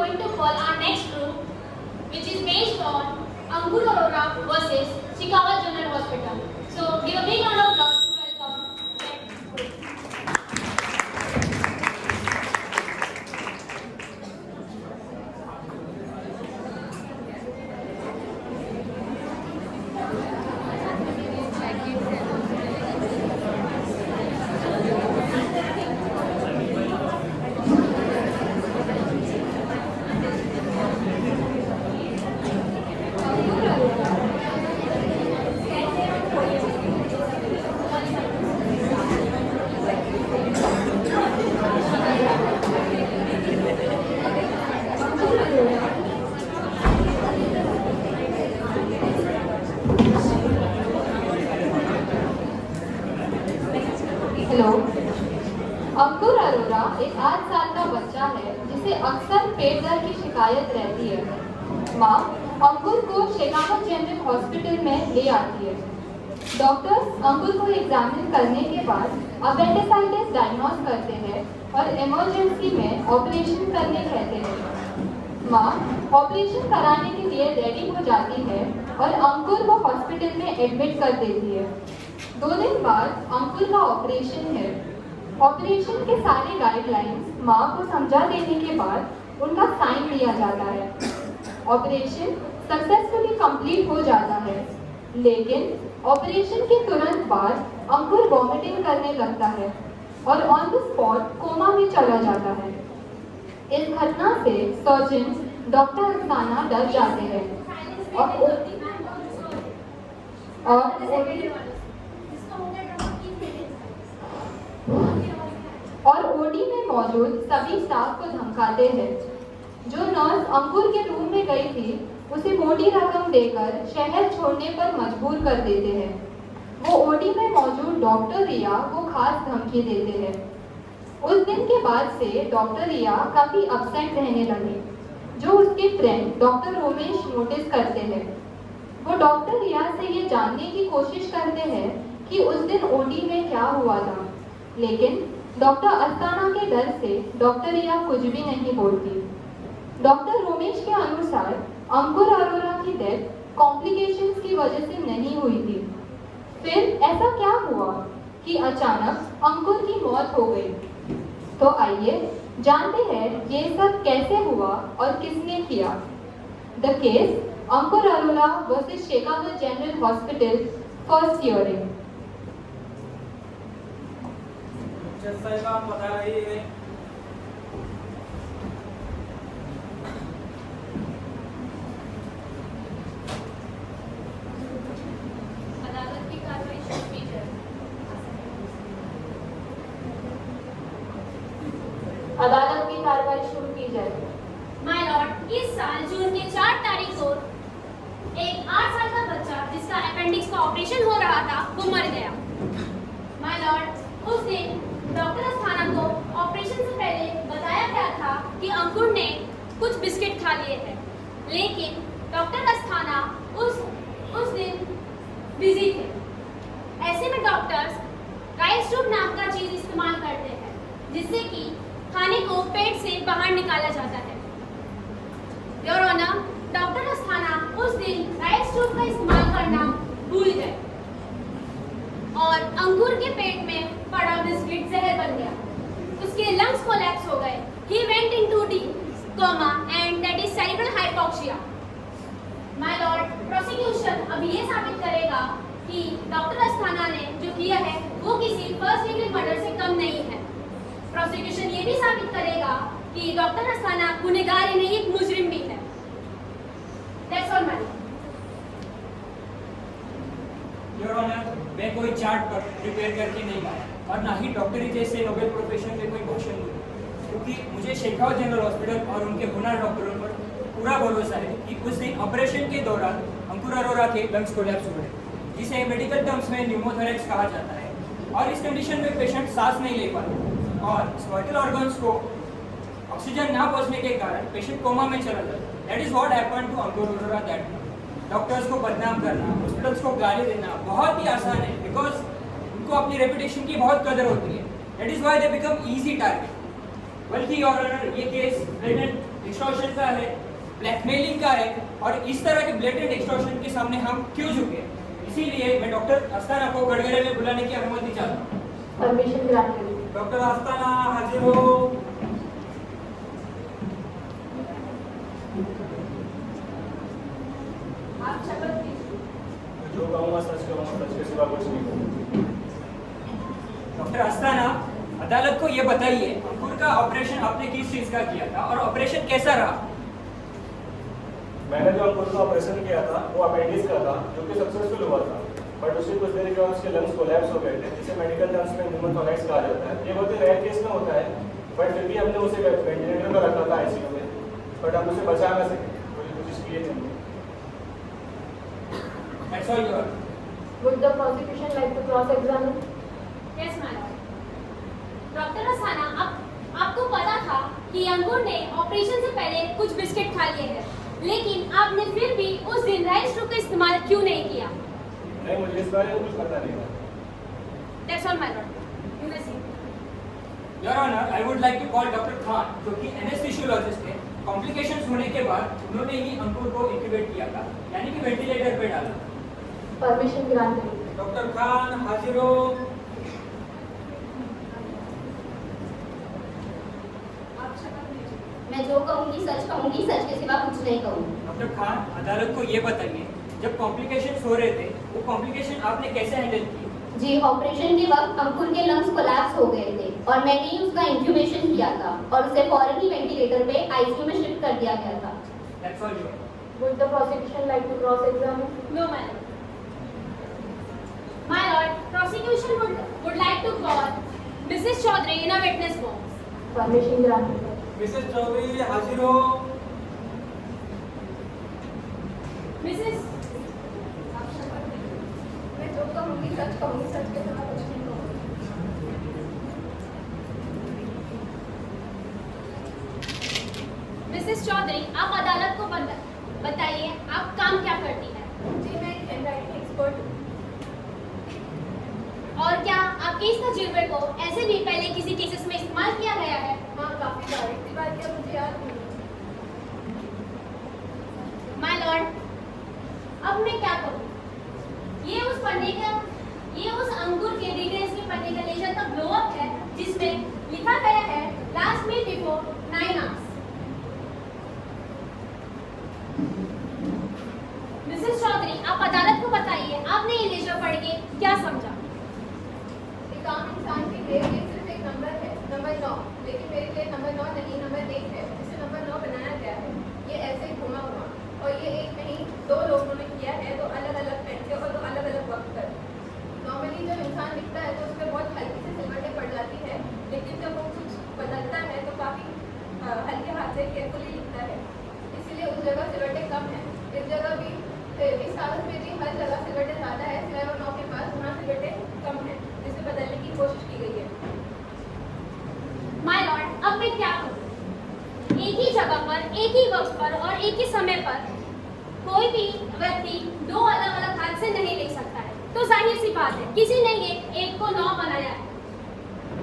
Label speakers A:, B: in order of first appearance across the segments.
A: going to call our next group, which is based on Ankur Arora versus Shekhawat General Hospital. So give a big round of applause to welcome that group.
B: Hello. Ankur Arora एक 8 साल का बच्चा है जिसे अक्सर पेट दर्द की शिकायत रहती है। माँ अंकुर को शेखावत जनरल हॉस्पिटल में ले आती है। डॉक्टर्स अंकुर को एग्जामिन करने के बाद अपेंडिसाइटिस डायग्नोज करते हैं और इमरजेंसी में ऑपरेशन करने कहते हैं। माँ ऑपरेशन कराने के लिए रेडी हो जाती है और अंकुर को हॉस्पिटल में एडमिट कर देती है। 2 दिन बाद अंकुर का ऑपरेशन है। ऑपरेशन के सारे गाइडलाइंस माँ को समझा देने के बाद उनका साइन लिया जाता है। ऑपरेशन सक्सेसफुली कंप्लीट हो जाता है, लेकिन ऑपरेशन के तुरंत बाद अंकुर वॉमिटिंग करने लगता है और ऑन द स्पॉट कोमा में चला जाता है। इस घटना से सर्जन डॉक्टर अस्थाना डर जाते हैं और ओडी में मौजूद सभी स्टाफ को धमकाते हैं। जो नर्स अंकुर के रूम में गई थी उसे मोटी रकम देकर शहर छोड़ने पर मजबूर कर देते हैं। वो ओडी में मौजूद डॉक्टर रिया को खास धमकी देते हैं। उस दिन के बाद से डॉक्टर रिया काफी अपसेट रहने लगे, जो उसके फ्रेंड डॉक्टर रोमेश नोटिस करते हैं। वो डॉक्टर रिया से ये जानने की कोशिश करते हैं कि उस दिन ओडी में क्या हुआ था, लेकिन डॉक्टर अस्थाना के डर से डॉक्टर रिया कुछ भी नहीं बोलती। डॉक्टर रोमेश के अनुसार अंकुर अरोरा की डेथ कॉम्प्लिकेशंस की वजह से नहीं हुई थी। फिर ऐसा क्या हुआ कि अचानक अंकुर की मौत हो गई? तो आइए जानते हैं ये सब कैसे हुआ और किसने किया। The case Ankur Arora versus Shekhawat general hospital, first hearing.
C: जैसा कि आप बता रही है,
A: अदालत की कार्रवाई शुरू की जाए।
B: अदालत की कार्रवाई शुरू की जाए।
A: माय लॉर्ड, इस साल जून के 4 तारीख को एक 8 साल का बच्चा जिसका अपेंडिक्स का ऑपरेशन हो रहा था वो मर गया। माय लॉर्ड, उस दिन डॉक्टर अस्थाना को ऑपरेशन से पहले बताया गया था कि अंकुर ने कुछ बिस्किट खा लिए हैं, लेकिन डॉक्टर अस्थाना उस दिन बिजी थे। ऐसे में डॉक्टर्स राइस ट्यूब नाम का चीज इस्तेमाल करते हैं, जिससे कि खाने को पेट से बाहर निकाला जाता है। योर ऑनर, डॉक्टर अस्थाना उस दिन राइस ट्यूब का इस्तेमाल करना भूल गए और अंकुर के पेट में पड़ा बिस्किट जहर बन गया। उसके लंग्स कोलैप्स हो गए। He went into deep coma and that is cerebral hypoxia. My lord, prosecution अब ये साबित करेगा कि डॉक्टर अस्थाना ने जो किया है वो किसी फर्स्ट डिग्री मर्डर से कम नहीं है। प्रोसिक्यूशन ये भी साबित करेगा कि डॉक्टर अस्थाना गुनहगार ही नहीं, एक मुजरिम भी है। That's all, my lord.
C: Your honour, मैं कोई चार्ट प्रिपेयर करके नहीं लाया और ना ही डॉक्टरी जैसे नोबेल प्रोफेशन में कोई भाषण दूँ, क्योंकि मुझे शेखावत जनरल हॉस्पिटल और उनके हुनर डॉक्टरों पर पूरा भरोसा है कि उस दिन ऑपरेशन के दौरान अंकुर अरोरा के लंग्स कोलैप्स हुए, जिसे मेडिकल टर्म्स में न्यूमोथोरेक्स कहा जाता है, और इस कंडीशन में पेशेंट सांस नहीं ले पाते और वाइटल ऑर्गन्स को ऑक्सीजन ना पहुंचने के कारण पेशेंट कोमा में चला जाता। That is what happened to Ankur Arora that. Doctors को बदनाम करना, हॉस्पिटल्स को गाली देना बहुत ही आसान है, बिकॉज उनको अपनी रेपुटेशन की बहुत कदर होती है। That is why they become easy target. बल्कि और ये केस प्रेग्नेंट एक्सटॉर्शन का है, ब्लैकमेलिंग का है, और इस तरह के ब्लेटेंट एक्सटॉर्शन के सामने हम क्यों झुके? इसीलिए मैं डॉक्टर अस्थाना को गड़गड़े में बुलाने की अनुमति चाहता हूँ।
B: Permission granted.
D: डॉक्टर अस्थाना हाजिर हो।
B: आप शपथ लीजिए।
D: जो कहूँगा सच कहूँगा, सच के सिवा कुछ नहीं कहूँगा।
C: डॉक्टर अस्थाना, अदालत को ये बताइए, अंकुर का ऑपरेशन आपने किस चीज का किया था और ऑपरेशन कैसा रहा?
D: मैंने जो अंकुर का ऑपरेशन किया था वो अपेंडिक्स का था, जो कि सक्सेसफुल हुआ था, बट उसके कुछ देर के बाद उसके लंग्स कोलैप्स हो गए थे, जिसे मेडिकल टर्म्स में न्यूमोथोरैक्स कहा जाता है। ये बहुत ही रेयर केस में होता है, बट फिर भी हमने उसे वेंटिलेटर पर रखा था आईसीयू में, बट हम उसे बचा ना सके, पूरी कोशिश की है।
C: That's all your.
B: Would the prosecution like to cross-examine?
A: Yes madam. Doctor Asthana, आपको पता था कि अंकुर ने ऑपरेशन से पहले कुछ बिस्किट खा लिए हैं, लेकिन आपने फिर भी उस दिन राइस स्ट्रू का इस्तेमाल क्यों नहीं किया?
D: नहीं, मुझे इस बारे में कुछ पता नहीं था।
A: That's all my lord. You may see.
C: Your Honor, I would like to call Dr. Khan, जो कि एनेस्थीसियोलॉजिस्ट है। कॉम्प्लिकेशंस होने के बाद उन्होंने ही अंकुर को इंक्यूबेट किया था, यानी कि वेंटिलेटर पे डाला।
B: Permission granted.
D: डॉक्टर खान हाजिर हो।
E: मैं जो कहूँगी सच कहूँगी, सच के सिवा कुछ नहीं कहूँगी।
C: डॉक्टर खान, अदालत को ये बताइए, जब कॉम्प्लिकेशंस हो रहे थे, वो कॉम्प्लिकेशन आपने कैसे हैंडल की?
E: जी, ऑपरेशन के वक्त अंकुर के लंग्स कोलैप्स हो गए थे और मैंने ही उसका इंक्यूबेशन किया था और उसे फौरन ही वेंटिलेटर पे आईसीयू में शिफ्ट कर दिया गया था।
C: That's all your.
B: Would the prosecution like to cross-examine?
A: No madam. My lord, prosecution would like to call Mrs. Chaudhary in a witness box.
B: Permission granted.
D: Mrs Chaudhary हाजिर हो।
A: Mrs.
B: मैं जो कहूँगी सच कहूँगी, सच के सिवा कुछ नहीं कहूँगी।
A: मिसेस चौधरी, आप अदालत को बताइए, आप काम क्या करती हैं?
B: जी, मैं एक हैंडराइटिंग एक्सपर्ट हूँ।
A: और क्या आपके इस तजुर्बे को ऐसे भी पहले किसी केसेस में इस्तेमाल किया गया है?
B: हाँ, काफी बार, इतनी बार क्या मुझे याद नहीं।
A: माय लॉर्ड, अब मैं क्या करूं? ये उस अंकुर के डिटेल्स के पन्ने का लेजर का ब्लो अप है, जिसमें लिखा गया है last meat before 9 hours। Mrs Chaudhary, आप अदालत को बताइए, आपने ये लेजर पढ़ के क्या समझा?
B: एक आम इंसान के लिए ये सिर्फ एक नंबर है, नंबर 9, लेकिन मेरे लिए नंबर 9 नहीं, नंबर 1 है, जिसे नंबर 9 बनाया गया है। ये ऐसे घुमा हुआ, और ये एक नहीं, 2 लोगों ने किया है, 2 अलग-अलग पेन से और 2 अलग-अलग वक्त पर। नॉर्मली जब इंसान लिखता है तो उसमें बहुत हल्की से सिलवटें पड़ जाती है, लेकिन जब वो कुछ बदलता है तो काफ़ी हल्के हाथ से केयरफुली लिखता है, इसीलिए उस जगह सिलवटें कम है। इस जगह भी, इस कागज में भी हर जगह सिलवटें ज़्यादा है, सिवाय और 9 के पास वहाँ सिलवटें कम है, जिसे बदलने की कोशिश की गई है।
A: माय लॉर्ड, अब मैं क्या करूं? एक ही जगह पर, एक ही वक्त पर और एक ही समय पर कोई भी व्यक्ति 2 अलग-अलग हाथ से नहीं लिख सकता है, तो जाहिर सी बात है किसी ने ये 1 को 9 बनाया है।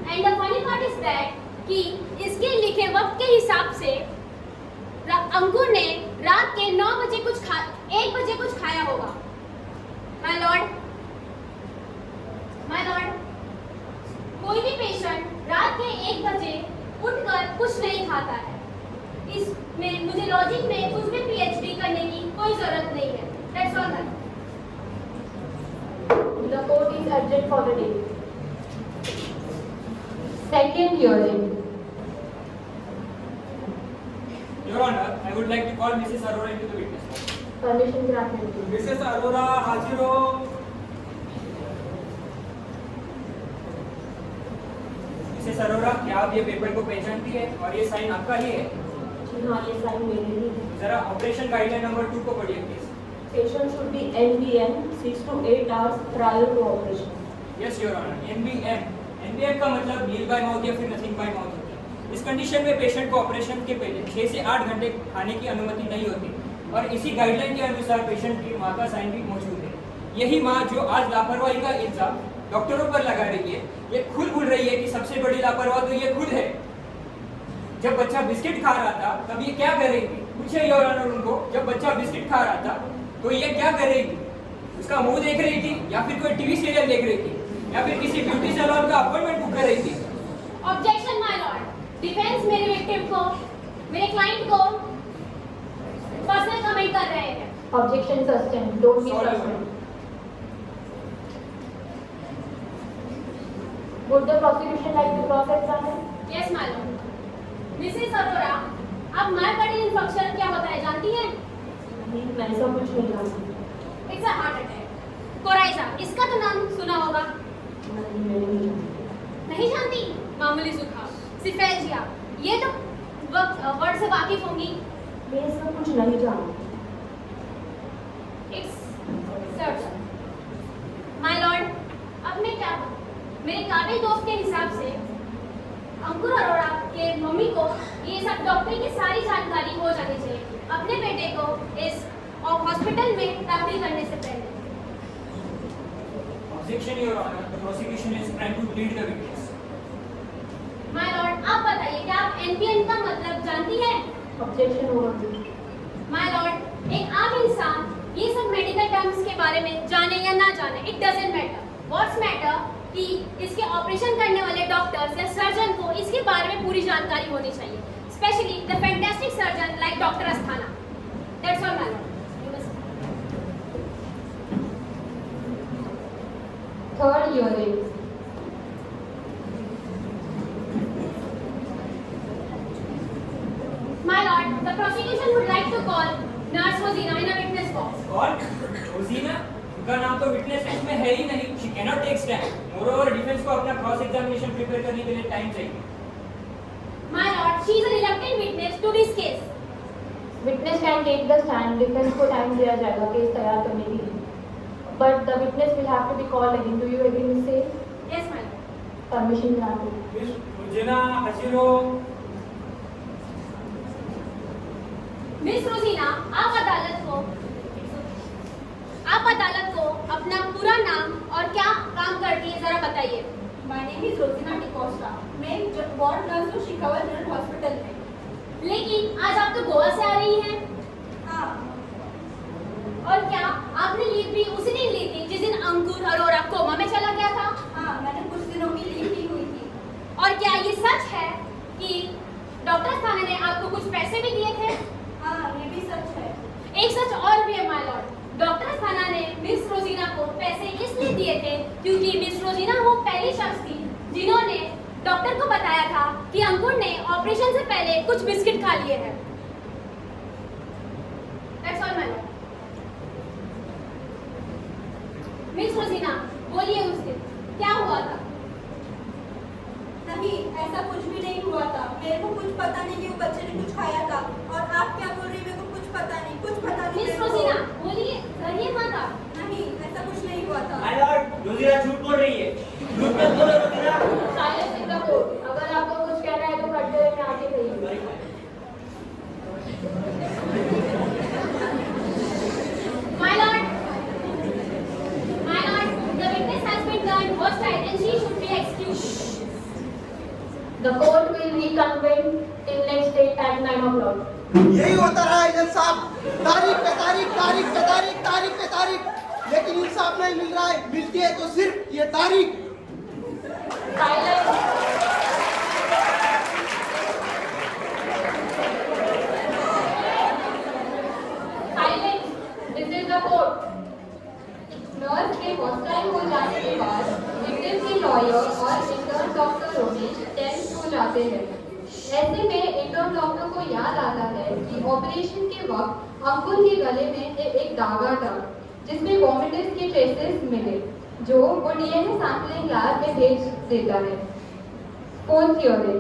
A: And the funny part is that कि इसके लिखे वक्त के हिसाब से अंकुर ने रात के 1 बजे कुछ खाया होगा। माय लॉर्ड, कोई भी पेशेंट रात के 1 बजे उठकर कुछ नहीं खाता है। इसमें मुझे लॉजिक में कुछ भी पीएचडी करने की कोई जरूरत नहीं है। That's all that.
B: The court is adjourned for the day. Second hearing.
C: Your Honor, I would like to call Mrs. Arora into the witness box.
B: Permission granted.
D: Mrs Arora हाजिर हो।
C: मिसेस अरोरा, क्या आप ये पेपर को पहचानती है और ये साइन आपका ही है?
F: जी हाँ, ये साइन मेरे ही है।
C: जरा ऑपरेशन गाइडलाइन नंबर 2 को पढ़िए please.
F: Patient should be NBM 6 to 8 hours prior to operation.
C: Yes your honour, NBM का मतलब नील बाय माउथ या फिर नथिंग बाय माउथ होता है। इस कंडीशन में पेशेंट को ऑपरेशन के पहले 6 से 8 घंटे खाने की अनुमति नहीं होती और इसी गाइडलाइन के अनुसार पेशेंट की मां का साइन भी मौजूद है। यही मां जो आज लापरवाही का इल्जाम डॉक्टरों पर लगा रही है, ये खुद भूल रही है कि सबसे बड़ी लापरवाह तो ये खुद है। जब बच्चा बिस्किट खा रहा था तब ये क्या कर रही थी? पूछे योर ऑनर उनको, जब बच्चा बिस्किट खा रहा था तो ये क्या कर रही थी? उसका मुंह देख रही थी या फिर कोई टीवी सीरियल देख रही थी या फिर किसी ब्यूटी सैलून का अपॉइंटमेंट बुक कर रही थी?
A: Objection my Lord. डिफेंस मेरे विक्टिम को, मेरे क्लाइंट को पर्सनल कमेंट कर रहे हैं।
B: Objection sustained. Don't be
C: Sorry,
B: personal. Would the prosecution like to cross-examine?
A: Yes my Lord. Mrs Arora, आप मायोकार्डियल इंफार्क्शन क्या होता है जानती हैं?
F: नहीं, मैं ऐसा कुछ नहीं जानती।
A: It's a heart attack. Coryza, इसका तो नाम सुना होगा।
F: नहीं, मैं नहीं जानती।
A: नहीं जानती? मामूली जुकाम। सिफेल्जिया, ये तो वर्ड से वाकिफ होंगी।
F: मैं ऐसा कुछ नहीं जानती।
A: It's surgeon. माय लॉर्ड, अब मैं क्या करूं? मेरे काबिल दोस्त के हिसाब से अंकुर अरोड़ा के मम्मी को ये सब डॉक्टरी की सारी जानकारी हो जानी चाहिए अपने बेटे को इस हॉस्पिटल में दाखिल करने से पहले।
C: Objection, Your Honor. The prosecution is trying to plead the witness.
A: My Lord, आप बताइए क्या आप एनपीएन का मतलब जानती हैं?
F: Objection over.
A: माय लॉर्ड, एक आम इंसान ये सब मेडिकल टर्म्स के बारे में जाने या ना जाने, it doesn't matter. What's matter कि इसके ऑपरेशन करने वाले डॉक्टर्स या सर्जन को इसके बारे में पूरी जानकारी होनी चाहिए, specially the fantastic surgeon like doctor Asthana. That's all my Lord.
B: Third hearing.
A: My lord, the prosecution would like to call Nurse Rosina in a witness box.
C: कौन? रोजीना? उनका नाम तो विटनेस लिस्ट में है ही नहीं। She cannot take stand. Moreover, defence को अपना क्रॉस एग्जामिनेशन प्रिपेयर करने के लिए टाइम चाहिए।
A: My lord, she is a reluctant witness to this case.
B: Witness can take the stand. Defense को टाइम दिया जाएगा केस तैयार करने के लिए. But the witness will have to be called again. Do you agree, Miss Sale?
A: Yes, my lord.
B: Permission granted.
D: Miss Rosina Hashiro.
A: Miss Rosina, आप अदालत को अपना पूरा नाम और क्या काम करती है जरा बताइए।
G: My name is Rosina Dicosta. मैं वार्ड नर्स हूँ शिकावा जनरल हॉस्पिटल में।
A: लेकिन आज आप तो गोवा से आ रही हैं।
G: हाँ,
A: और क्या आपने लीव भी उसी दिन ली थी जिस दिन अंकुर अरोड़ा कोमा में चला गया था?
G: हाँ, मैंने कुछ दिनों की लीव ली हुई थी।
A: और क्या ये सच है कि डॉक्टर थाना ने आपको कुछ पैसे भी दिए थे?
G: हाँ, ये भी सच है।
A: एक सच और भी है माय लॉर्ड। डॉक्टर थाना ने मिस रोजीना को पैसे इसलिए दिए थे क्योंकि मिस रोजीना वो पहली शख्स थी जिन्होंने डॉक्टर को बताया था कि अंकुर ने ऑपरेशन से पहले कुछ बिस्किट खा लिए हैं। That's all, my lord. Miss रोजीना, बोलिए उस दिन क्या हुआ था?
G: नहीं, ऐसा कुछ भी नहीं हुआ था। मेरे को कुछ पता नहीं कि वो बच्चे ने कुछ खाया था। और आप क्या बोल रही हैं? मेरे को कुछ पता नहीं, कुछ पता नहीं।
A: मिस
G: मेरे को।
A: रोजीना, बोलिए, डरिए मत आप।
G: नहीं, ऐसा कुछ नहीं हुआ था।
H: माय लॉर्ड, रोजीना झूठ बोल रही है। झूठ मत बोलो रोजीना।
B: Silence in the court. अगर आपको कुछ कहना है तो खड़े होकर आगे कहिए.
A: My lord, the witness has been turned hostile and she should be excused.
B: The court will reconvene till next date at 9 o'clock.
I: यही होता रहा है जज साहब, तारीख पे तारीख, तारीख पे तारीख, तारीख पे तारीख, लेकिन इंसाफ नहीं मिल रहा है। मिलती है तो सिर्फ ये तारीख।
B: Silence. Silence. This is the court. Nurse के हॉस्टाइल हो जाने के बाद विक्टिम के लॉयर और इंटर्न डॉक्टर रोमेश टेंस हो जाते हैं। ऐसे में इंटर्न डॉक्टर को याद आता है कि ऑपरेशन के वक्त अंकुर के गले में एक दागा था जिसमें वॉमिटिस के ट्रेसेस मिले जो वो डीएनए सैंपलिंग लैब में भेज देता है। Fourth theory.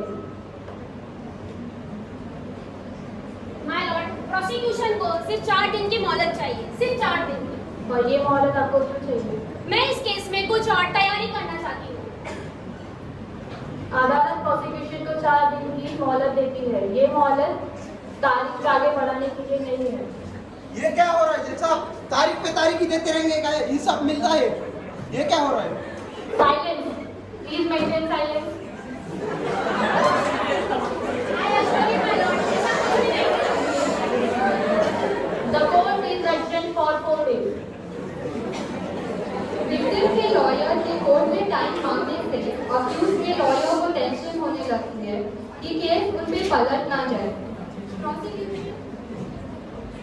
A: My lord, prosecution को सिर्फ 4 दिन की मोहलत चाहिए, सिर्फ 4 दिन की।
B: और ये मोहलत आपको क्यों चाहिए?
A: मैं इस केस में कुछ और तैयारी करना चाहती हूँ।
B: अदालत प्रोसिक्यूशन को 4 दिन की मोहलत देती है। ये मोहलत तारीख आगे बढ़ाने के लिए नहीं है।
I: ये क्या हो रहा है जज साहब? तारीख पे तारीख ही देते रहेंगे, क्या इंसाफ मिलता है? ये क्या हो रहा है?
B: Silence, please maintain silence.
A: I assure
B: case उन पे पलट ना जाए।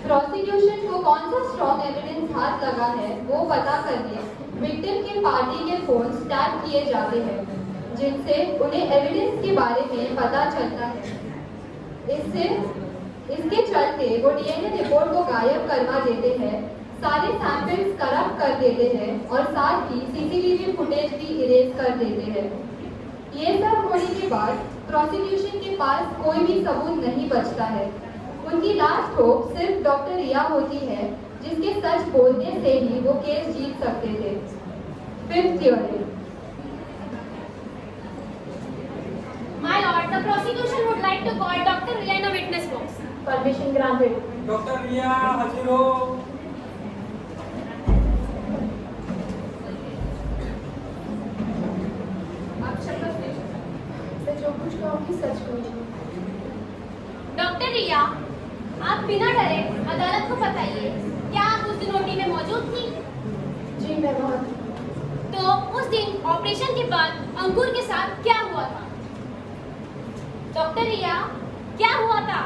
B: प्रोसिक्यूशन को कौन सा स्ट्रॉन्ग एविडेंस हाथ लगा है वो पता करके विक्टिम के पार्टी के फोन टैप किए जाते हैं, जिनसे उन्हें एविडेंस के बारे में पता चलता है। इसके चलते वो डीएनए रिपोर्ट को गायब करवा देते हैं, सारे सैंपल्स करप्ट कर देते हैं और साथ ही सीसीटीवी फुटेज भी इरेज कर देते हैं। ये सब होने के बाद प्रोसिक्यूशन के पास कोई भी सबूत नहीं बचता है। उनकी लास्ट होप सिर्फ डॉक्टर रिया होती है, जिसके सच बोलने से ही वो केस जीत सकते थे। Fifth theory.
A: My lord, the prosecution would like to call Dr. Riya in a witness box.
F: Permission granted.
C: Doctor Riya हाजिर हो।
B: आप शपथ ले, मैं जो कुछ कहूँगी सच कहूँगी।
A: डॉक्टर रिया, आप बिना डरे अदालत को बताइए, क्या आप उस दिन ओटी में मौजूद थी?
B: जी मैं वहाँ थी।
A: तो उस दिन ऑपरेशन के बाद अंकुर के साथ क्या हुआ था? डॉक्टर रिया, क्या हुआ था?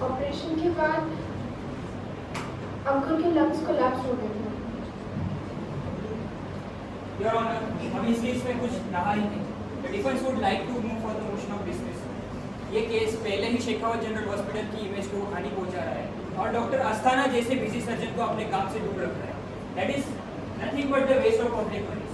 B: ऑपरेशन के बाद अंकुर के लंग्स कोलैप्स हो गए थे।
C: योर ऑनर, अभी इस केस में कुछ रहा ही नहीं। The defence would like to move for the motion of dismiss. ये केस पहले ही शेखावत जनरल हॉस्पिटल की इमेज को हानि पहुंचा रहा है और डॉक्टर अस्थाना जैसे बिजी सर्जन को अपने काम से दूर रख रहा है। That is nothing but the waste of public money.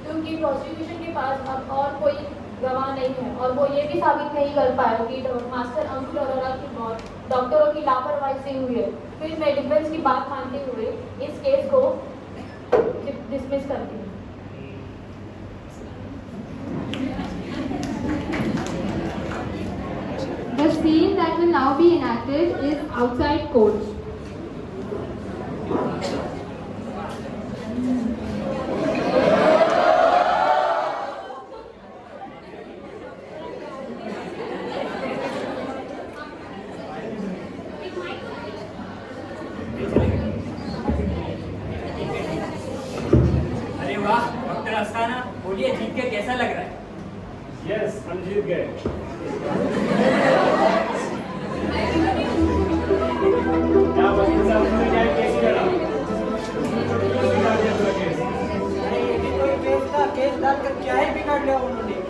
F: क्योंकि प्रोसिक्यूशन के पास अब और कोई गवाह नहीं है और वो ये भी साबित नहीं कर पाया कि मास्टर अंकुर अरोड़ा की मौत डॉक्टरों की लापरवाही से हुई है। फिर मैं डिफेंस की बात मानते हुए इस केस को डिसमिस करती हूँ।
B: The scene that will now be enacted is outside court.
C: अरे वाह डॉक्टर अस्थाना, बोलिए जीत के कैसा लग रहा है?
D: यस, हम जीत गए। क्या वकील साहब ने क्या केस लड़ा?
I: कोई केस का केस डालकर क्या ही बिगाड़ लिया उन्होंने।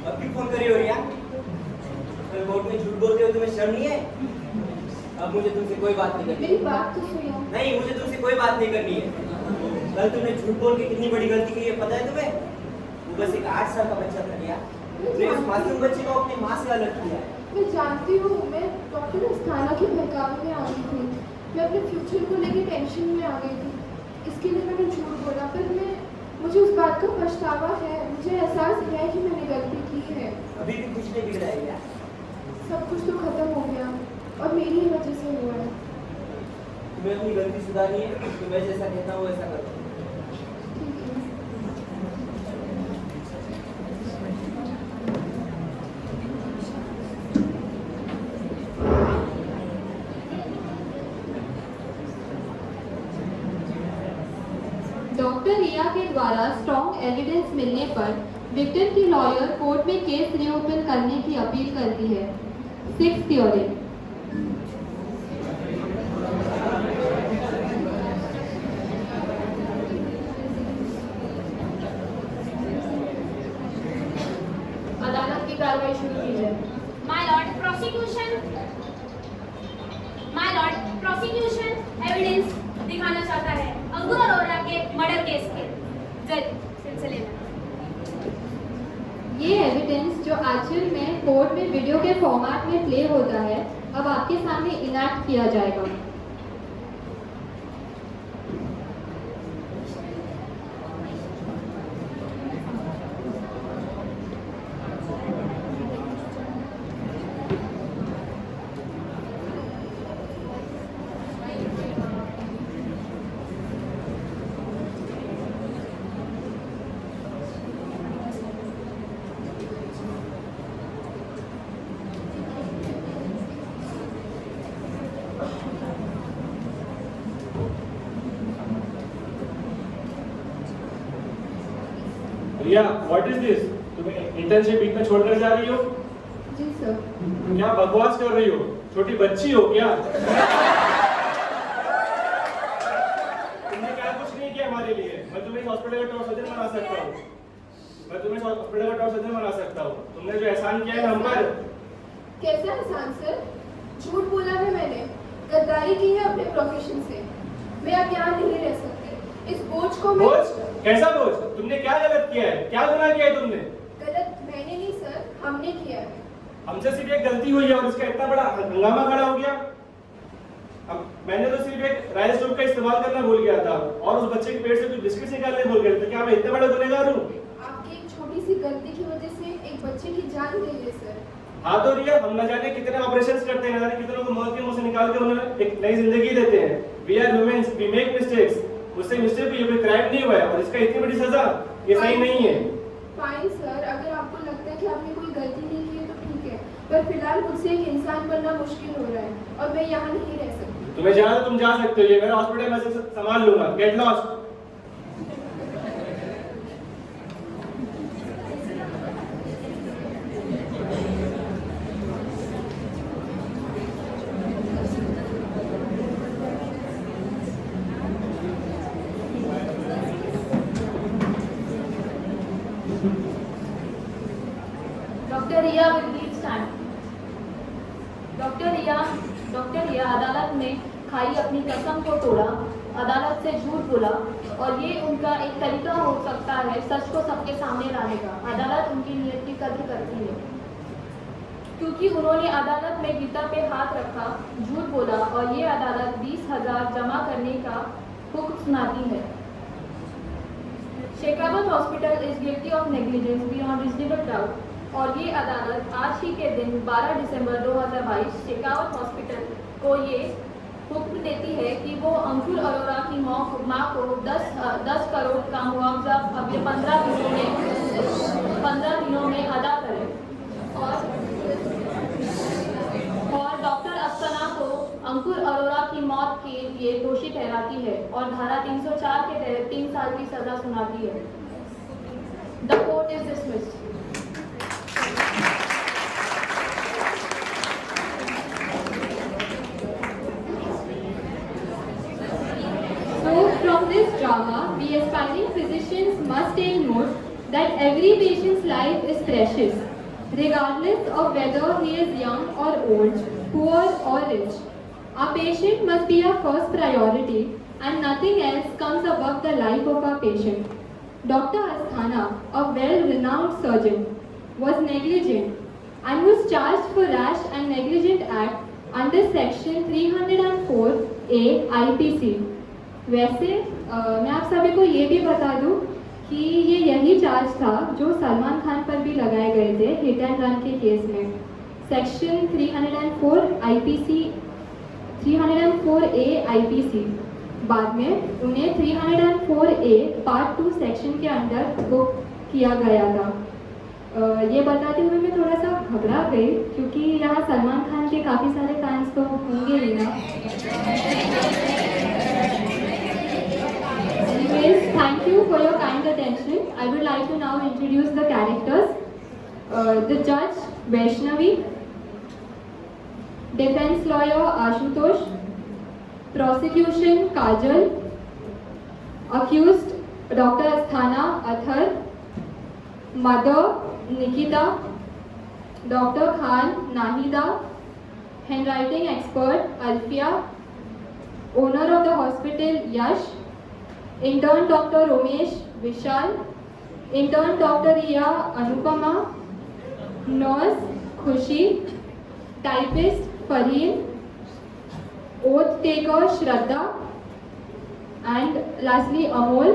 H: अब भी फोन करी हो रिया? कल कोर्ट में झूठ बोलते हो तुम्हें शर्म नहीं है? अब मुझे तुमसे कोई बात नहीं करनी।
B: मेरी बात तो सुनो।
H: नहीं, मुझे तुमसे कोई बात नहीं करनी है। कल तुमने झूठ बोल के कितनी बड़ी गलती की है पता है तुम्हें? वो बस एक 8 साल का बच्चा था रिया। तुमने उस मासूम बच्चे को अपनी माँ से अलग किया।
B: मैं जानती हूँ, मैं डॉक्टर अस्थाना के बहकावे में आ गई थी। मैं अपने फ्यूचर को लेकर टेंशन में आ गई थी, इसके लिए मैंने झूठ बोला। पर मुझे उस बात का पछतावा है। मुझे एहसास है कि मैंने गलती की है।
H: अभी भी कुछ नहीं बिगड़ा है रिया।
B: सब कुछ तो खत्म हो गया और मेरी ही वजह से हुआ है।
H: तुम्हें अपनी गलती सुधारनी है तो मैं जैसा कहता हूँ वैसा करो।
B: ठीक है। डॉक्टर रिया के द्वारा स्ट्रॉन्ग एविडेंस मिलने पर विक्टिम की लॉयर कोर्ट में केस रीओपन करने की अपील करती है। 6th theory.
F: अदालत की कार्रवाई शुरू की जाए।
A: My lord, prosecution एविडेंस दिखाना चाहता है अंकुर अरोड़ा के मर्डर केस के सिलसिले में।
B: ये एविडेंस जो एक्चुअल में कोर्ट में वीडियो के फॉर्मेट में प्ले होता है, अब आपके सामने इनैक्ट किया जाएगा।
D: रिया, व्हाट इज दिस? तुम इंटर्नशिप बीच में छोड़कर जा रही हो?
B: जी सर।
D: क्या बकवास कर रही हो? छोटी बच्ची हो क्या? तुमने क्या कुछ नहीं किया हमारे लिए। मैं तुम्हें इस हॉस्पिटल का टॉप सर्जन बना सकता हूँ। तुमने जो एहसान किया है हम पर।
F: कैसा एहसान सर? झूठ बोला है मैंने, गद्दारी की है अपने प्रोफेशन से। मैं अब यहाँ नहीं रह सकती। इस बोझ को मैं...
D: बोझ? कैसा बोझ? तुमने क्या गलत किया है? क्या गुनाह किया है तुमने?
F: गलत मैंने नहीं सर, हमने किया है।
D: हमसे सिर्फ एक गलती हुई है और इसका इतना बड़ा हंगामा खड़ा हो गया। अब मैंने तो सिर्फ एक राइस स्टोव का इस्तेमाल करना भूल गया था और उस बच्चे के पेट से कुछ बिस्किट निकालने भूल गए थे। क्या मैं इतना बड़ा गुनहगार हूँ?
F: आपकी एक छोटी सी गलती की वजह से एक बच्चे की जान गई है सर।
D: हाँ तो रिया, हम न जाने कितने ऑपरेशंस करते हैं, न जाने कितनों को मौत के मुंह से निकाल के उन्हें एक नई जिंदगी देते हैं। We are humans, we make mistakes. मुझसे मिस्टेक हुई, कोई क्राइम नहीं हुआ है और इसका इतनी बड़ी सजा, ये सही नहीं है।
F: फाइन सर, अगर आपको लगता है कि आपने कोई गलती नहीं की है तो ठीक है, पर फिलहाल मुझसे एक इंसान बनना मुश्किल हो रहा है और मैं यहाँ नहीं रह सकती।
D: तुम्हें जाना तो तुम जा सकते हो, ये मेरा हॉस्पिटल, मैं इसे संभाल लूंगा। Get lost.
F: Doctor Riya will please stand. Doctor Riya अदालत में खाई अपनी कसम को तोड़ा, अदालत से झूठ बोला और ये उनका एक तरीका हो सकता है सच को सबके सामने लाने का। अदालत उनकी नियत की कद्र करती है क्योंकि उन्होंने अदालत में गीता पे हाथ रखा, झूठ बोला और ये अदालत 20,000 जमा करने का हुक्म सुनाती है। Shekhawat hospital is guilty of negligence beyond reasonable doubt और ये अदालत आज ही के दिन 12 दिसंबर 2022 शेखावत हॉस्पिटल को ये हुक्म देती है कि वो अंकुर अरोरा की मां को 10 करोड़ का मुआवजा अगले 15 दिनों में अदा करे और डॉक्टर अस्थाना को अंकुर अरोरा की मौत के लिए दोषी ठहराती है और धारा 304 के तहत 3 साल की सजा सुनाती है। The court is dismissed.
B: From this drama, we aspiring physicians must take note that every patient's life is precious, regardless of whether he is young or old, poor or rich. Our patient must be our first priority and nothing else comes above the life of our patient. Dr. Asthana, a well-renowned surgeon, was negligent and was charged for rash and negligent act under section 304A IPC. वैसे मैं आप सभी को ये भी बता दूं कि ये यही चार्ज था जो सलमान खान पर भी लगाए गए थे हिट एंड रन के केस में। सेक्शन 304A IPC बाद में उन्हें 304A पार्ट 2 सेक्शन के अंडर बुक किया गया था। ये बताते हुए मैं थोड़ा सा घबरा गई क्योंकि यहाँ सलमान खान के काफ़ी सारे फैंस तो होंगे ही ना। Anyways, thank you for your kind attention. I would like to now introduce the characters. The judge, Vaishnavi. Defense lawyer, Ashutosh. Prosecution, Kajal. Accused, Dr. Asthana, Athar. Mother, Nikita. Dr. Khan, Nahida. Handwriting expert, Alfia. Owner of the hospital, Yash. Intern Dr. Romesh Vishal, Intern Dr. Riya Anupama, Nurse Khushi, Typist Farheen, Oath Taker Shraddha, and lastly Amol,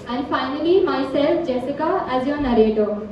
B: and finally myself Jessica as your narrator.